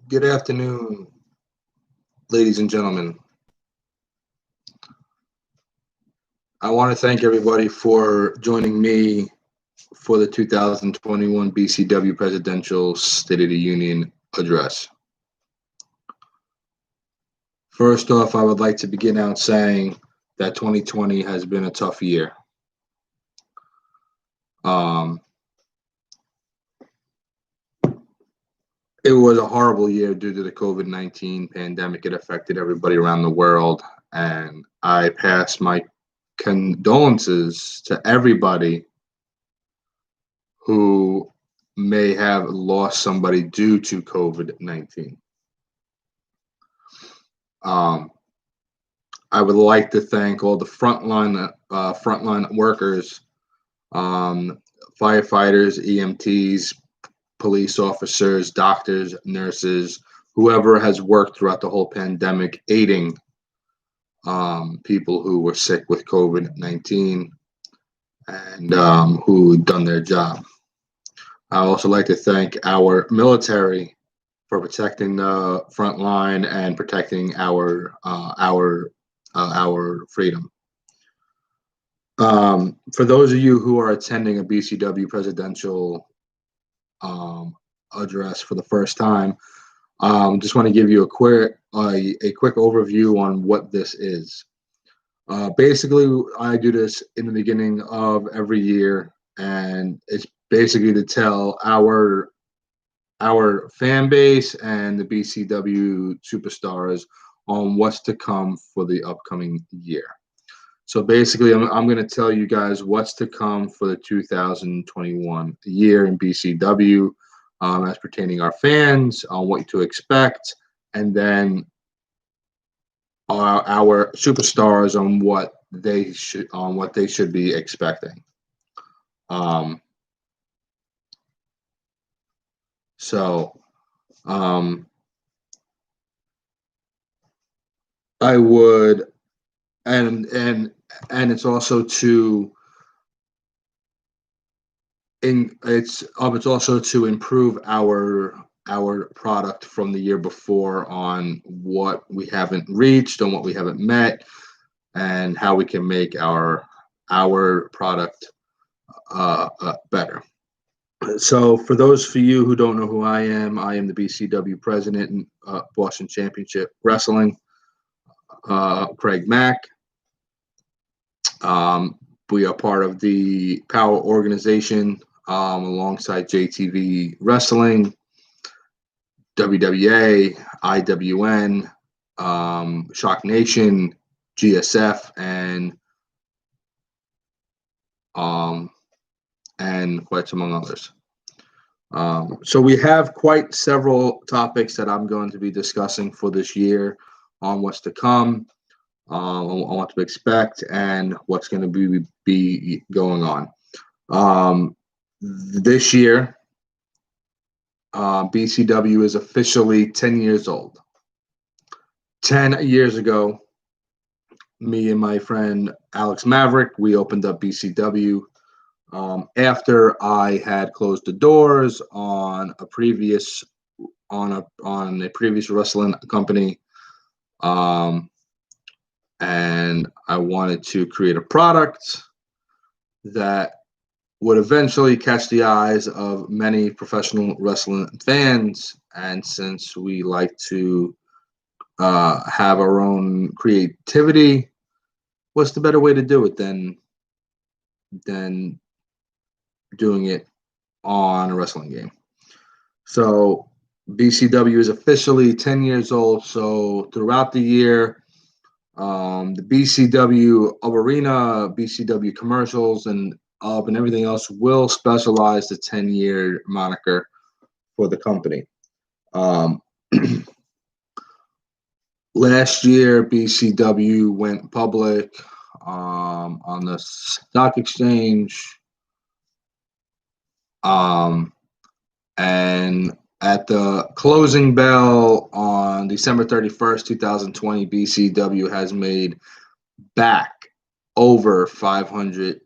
Good afternoon, ladies and gentlemen. I want to thank everybody for joining me for the 2021 BCW Presidential State of the Union Address. First off, I would like to begin out saying that 2020 has been a tough year. It was a horrible year due to the COVID-19 pandemic. It affected everybody around the world, and I pass my condolences to everybody who may have lost somebody due to COVID-19. I would like to thank all the frontline workers, firefighters, EMTs, police officers, doctors, nurses, whoever has worked throughout the whole pandemic, aiding people who were sick with COVID-19 and who done their job. I also like to thank our military for protecting the front line and protecting our freedom. For those of you who are attending a BCW presidential address for the first time, just want to give you a quick overview on what this is. Basically, I do this in the beginning of every year, and it's basically to tell our fan base and the BCW superstars on what's to come for the upcoming year. So basically, I'm going to tell you guys what's to come for the 2021 year in BCW, as pertaining our fans, on what to expect, and then our superstars on what they should be expecting. I would, and it's also it's also to improve our product from the year before on what we haven't reached, on what we haven't met, and how we can make our product better. So for those of you who don't know who I am the BCW president in Boston Championship Wrestling, Craig Mack. We are part of the Power Organization alongside JTV Wrestling, WWA, IWN, Shock Nation, GSF, and quite among others. So we have quite several topics that I'm going to be discussing for this year on what's to come, on what to expect, and what's going to be going on. This year, BCW is officially 10 years old. 10 years ago, me and my friend Alex Maverick, we opened up BCW after I had closed the doors on a previous wrestling company, and I wanted to create a product that would eventually catch the eyes of many professional wrestling fans. And since we like to have our own creativity, what's the better way to do it than doing it on a wrestling game? So BCW is officially 10 years old. So throughout the year, the BCW arena, BCW commercials, and everything else will specialize the 10-year moniker for the company. Last year, BCW went public on the stock exchange, and at the closing bell on December 31st, 2020, BCW has made back over $544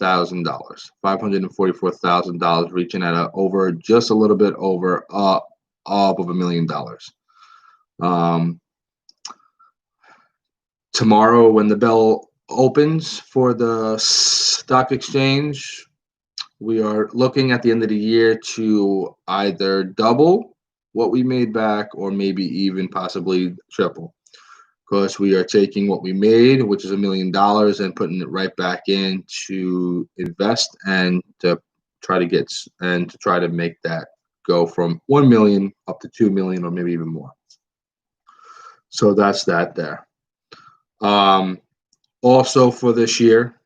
$544,000, reaching at over just a little bit over up of $1 million. Tomorrow, when the bell opens for the stock exchange, we are looking at the end of the year to either double what we made back or maybe even possibly triple. Because we are taking what we made, which is $1 million, and putting it right back in to invest and to try to make that go from 1 million up to 2 million or maybe even more. So that's that there. Also for this year,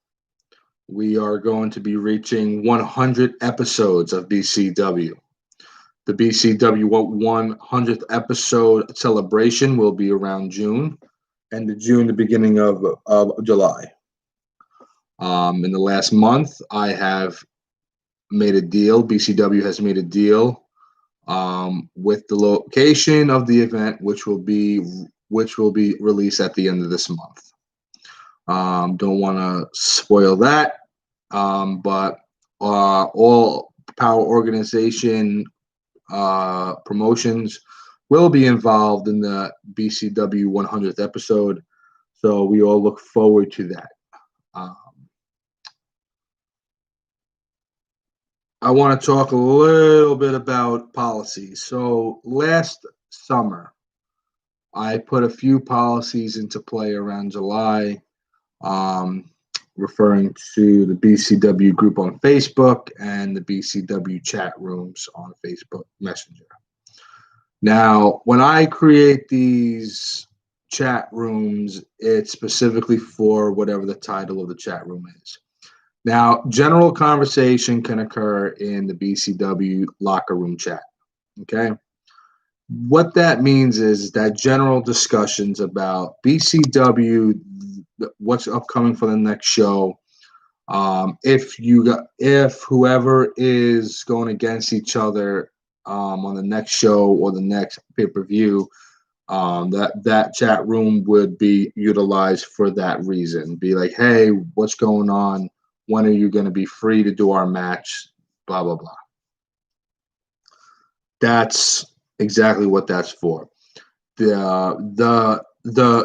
we are going to be reaching 100 episodes of BCW. The BCW 100th episode celebration will be around June, end of June, the beginning of July. In the last month, I have made a deal. BCW has made a deal with the location of the event, which will be released at the end of this month. Don't want to spoil that, but all Power Organization promotions will be involved in the BCW 100th episode, so we all look forward to that. I want to talk a little bit about policies. So last summer, I put a few policies into play around July, referring to the BCW group on Facebook and the BCW chat rooms on Facebook Messenger. Now, when I create these chat rooms, it's specifically for whatever the title of the chat room is. Now, general conversation can occur in the BCW locker room chat, okay? What that means is that general discussions about BCW, what's upcoming for the next show, if whoever is going against each other on the next show or the next pay-per-view, that chat room would be utilized for that reason. Be like, hey, what's going on? When are you going to be free to do our match? Blah, blah, blah. That's exactly what that's for. The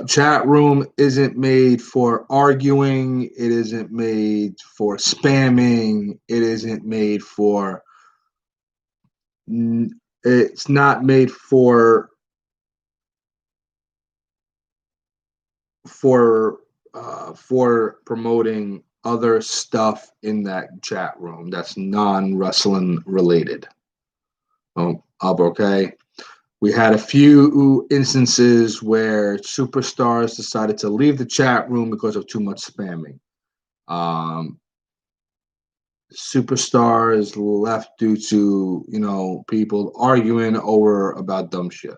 chat room isn't made for arguing. It isn't made for spamming. It isn't made for. It's not made for promoting other stuff in that chat room that's non-wrestling related. Okay. We had a few instances where superstars decided to leave the chat room because of too much spamming. Superstars left due to, people arguing about dumb shit.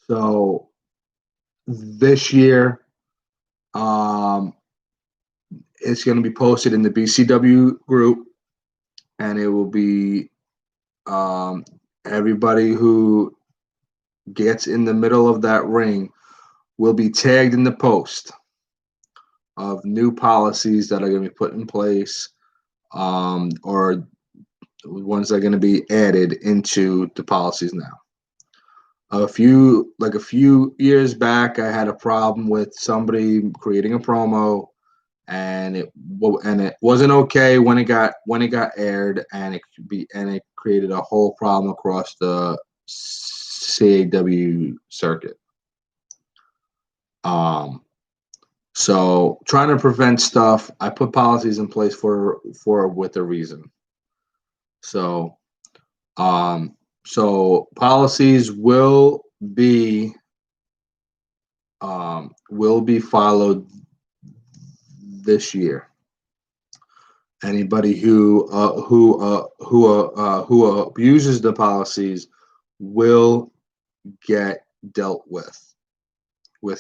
So this year, it's going to be posted in the BCW group, and it will be everybody who gets in the middle of that ring will be tagged in the post of new policies that are going to be put in place, or ones that are going to be added into the policies now. A few years back, I had a problem with somebody creating a promo, and it wasn't okay when it got aired, and it created a whole problem across the CAW circuit. So trying to prevent stuff, I put policies in place for with a reason. So policies will be followed this year. Anybody who abuses the policies will get dealt with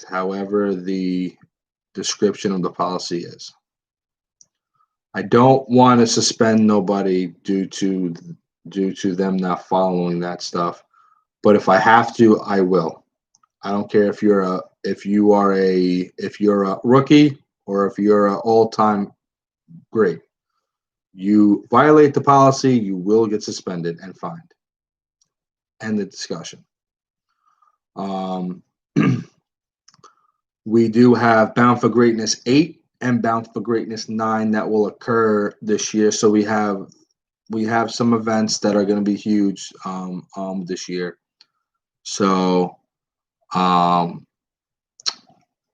however the description of the policy is. I don't want to suspend nobody due to them not following that stuff, but if I have to, I will. I don't care if you're a rookie or if you're an all-time Great. You violate the policy, you will get suspended and fined. End the discussion. Um, we do have Bound for Greatness 8 and Bound for Greatness 9 that will occur this year. So we have some events that are going to be huge this year. So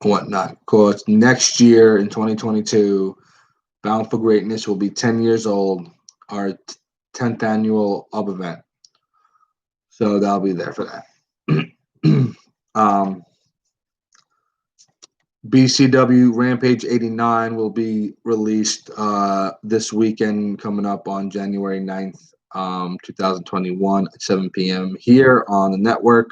whatnot. Of course, next year in 2022, Bound for Greatness will be 10 years old, our 10th annual event. So that'll be there for that. BCW Rampage 89 will be released this weekend, coming up on January 9th, 2021 at 7 p.m. here on the network.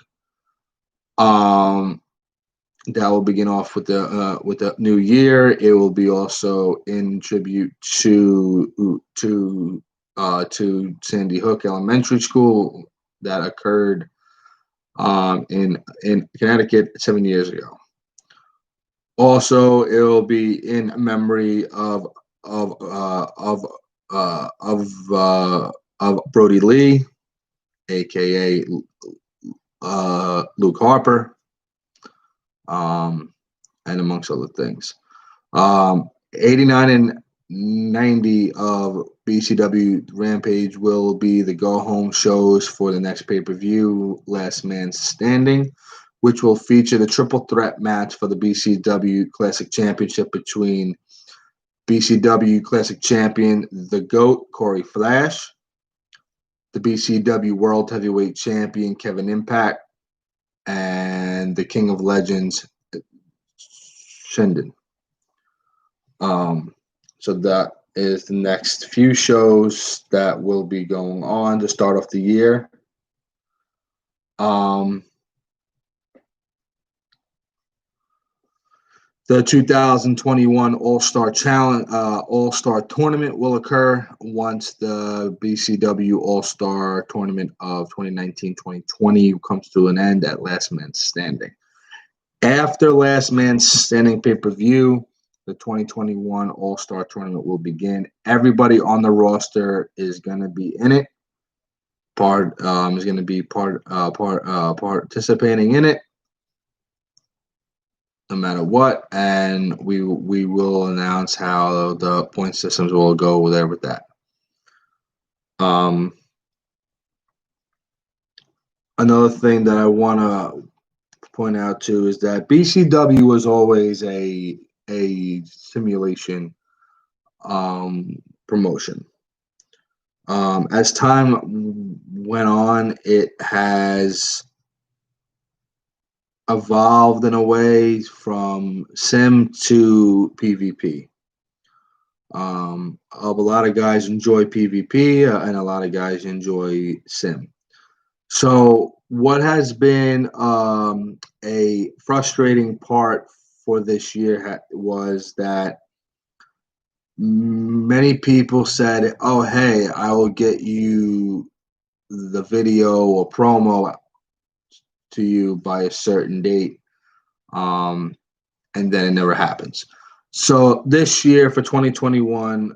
That will begin off with the new year. It will be also in tribute to Sandy Hook Elementary School that occurred in Connecticut 7 years ago. Also, it will be in memory of Brody Lee, aka Luke Harper, and amongst other things. 89 and 90 of BCW Rampage will be the go-home shows for the next pay-per-view, Last Man Standing, which will feature the triple threat match for the BCW Classic Championship between BCW Classic Champion, the GOAT, Corey Flash, the BCW World Heavyweight Champion, Kevin Impact, and the King of Legends, Shendon. So that is the next few shows that will be going on to start off the year. The 2021 All-Star Challenge, All-Star Tournament will occur once the BCW All-Star Tournament of 2019-2020 comes to an end at Last Man Standing. After Last Man Standing pay-per-view, the 2021 All-Star Tournament will begin. Everybody on the roster is going to be in it. Is going to be participating in it, no matter what, and we will announce how the point systems will go there with that. Another thing that I want to point out too is that BCW was always a simulation promotion. As time went on, it has evolved in a way from sim to PvP. A lot of guys enjoy PvP and a lot of guys enjoy sim. So what has been a frustrating part for this year was that many people said, oh, hey, I will get you the video or promo to you by a certain date, and then it never happens. So this year for 2021,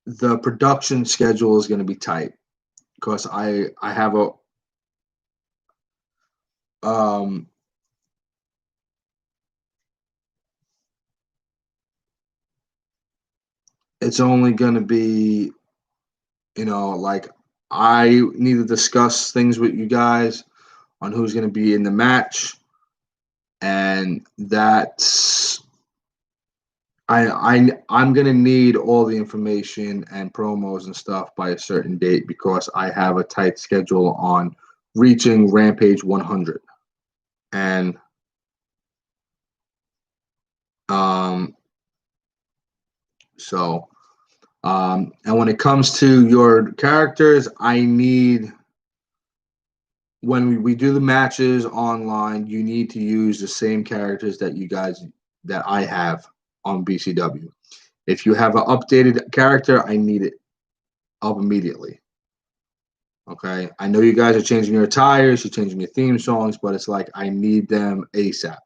the production schedule is going to be tight because I have a it's only going to be, like I need to discuss things with you guys on who's going to be in the match, and that's I'm going to need all the information and promos and stuff by a certain date because I have a tight schedule on reaching Rampage 100. And and when it comes to your characters, I need, when we do the matches online, you need to use the same characters that I have on BCW. If you have an updated character, I need it up immediately. Okay, I know you guys are changing your attires, you're changing your theme songs, but it's like I need them ASAP.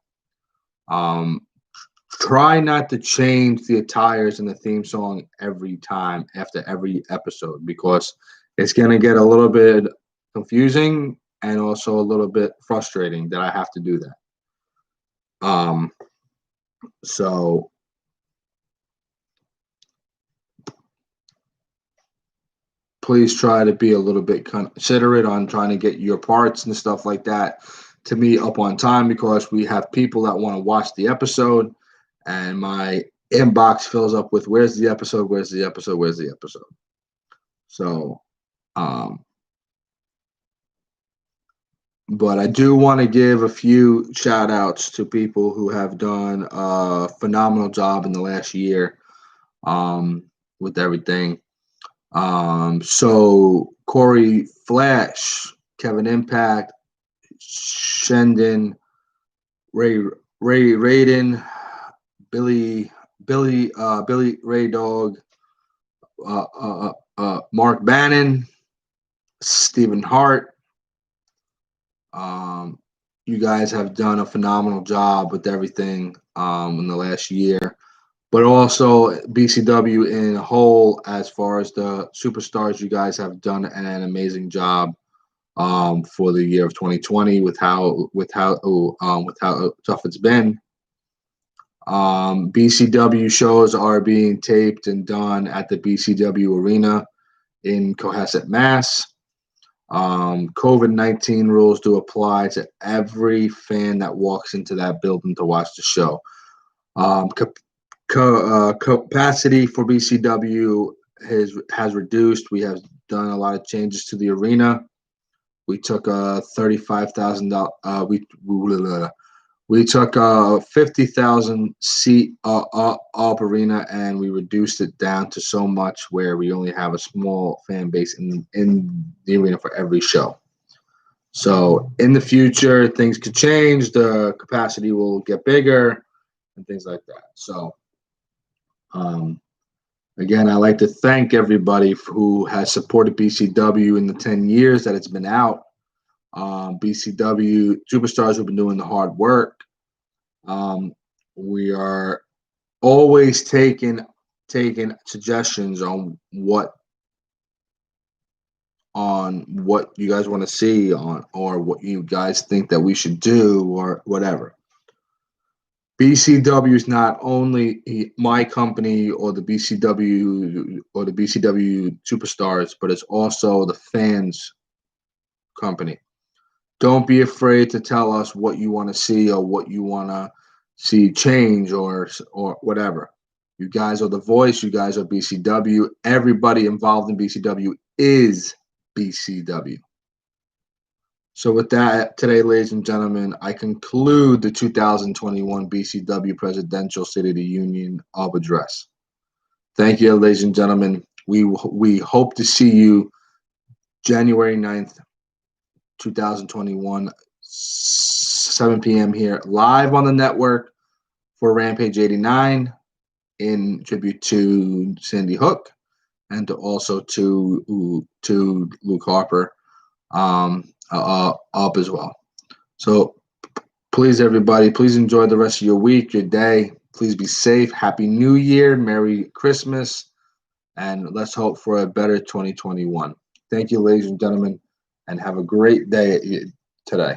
Try not to change the attires in the theme song every time after every episode, because it's going to get a little bit confusing and also a little bit frustrating that I have to do that. So please try to be a little bit considerate on trying to get your parts and stuff like that to me up on time, because we have people that want to watch the episode, and my inbox fills up with where's the episode, where's the episode, where's the episode. So, but I do want to give a few shout outs to people who have done a phenomenal job in the last year with everything. So Corey Flash, Kevin Impact, Shendon, Ray Raiden, Billy Ray Dog, Mark Bannon, Stephen Hart. You guys have done a phenomenal job with everything in the last year, but also BCW in a whole, as far as the superstars, you guys have done an amazing job for the year of 2020 with how tough it's been. BCW shows are being taped and done at the BCW Arena in Cohasset, Mass. COVID-19 rules do apply to every fan that walks into that building to watch the show. Capacity for BCW has reduced. We have done a lot of changes to the arena. We took a $35,000. We took a 50,000 seat up arena, and we reduced it down to so much where we only have a small fan base in the arena for every show. So in the future, things could change. The capacity will get bigger and things like that. So again, I'd like to thank everybody who has supported BCW in the 10 years that it's been out. BCW superstars have been doing the hard work. We are always taking suggestions on what you guys want to see or what you guys think that we should do or whatever. BCW is not only my company or the BCW superstars, but it's also the fans' company. Don't be afraid to tell us what you want to see or what you want to see change or whatever. You guys are the voice. You guys are BCW. Everybody involved in BCW is BCW. So with that, today, ladies and gentlemen, I conclude the 2021 BCW Presidential State of the Union of Address. Thank you, ladies and gentlemen. We hope to see you January 9th, 2021, 7 p.m. here live on the network for Rampage 89 in tribute to Sandy Hook and also to Luke Harper up as well. So please, everybody, please enjoy the rest of your week, your day. Please be safe. Happy New Year. Merry Christmas. And let's hope for a better 2021. Thank you, ladies and gentlemen, and have a great day today.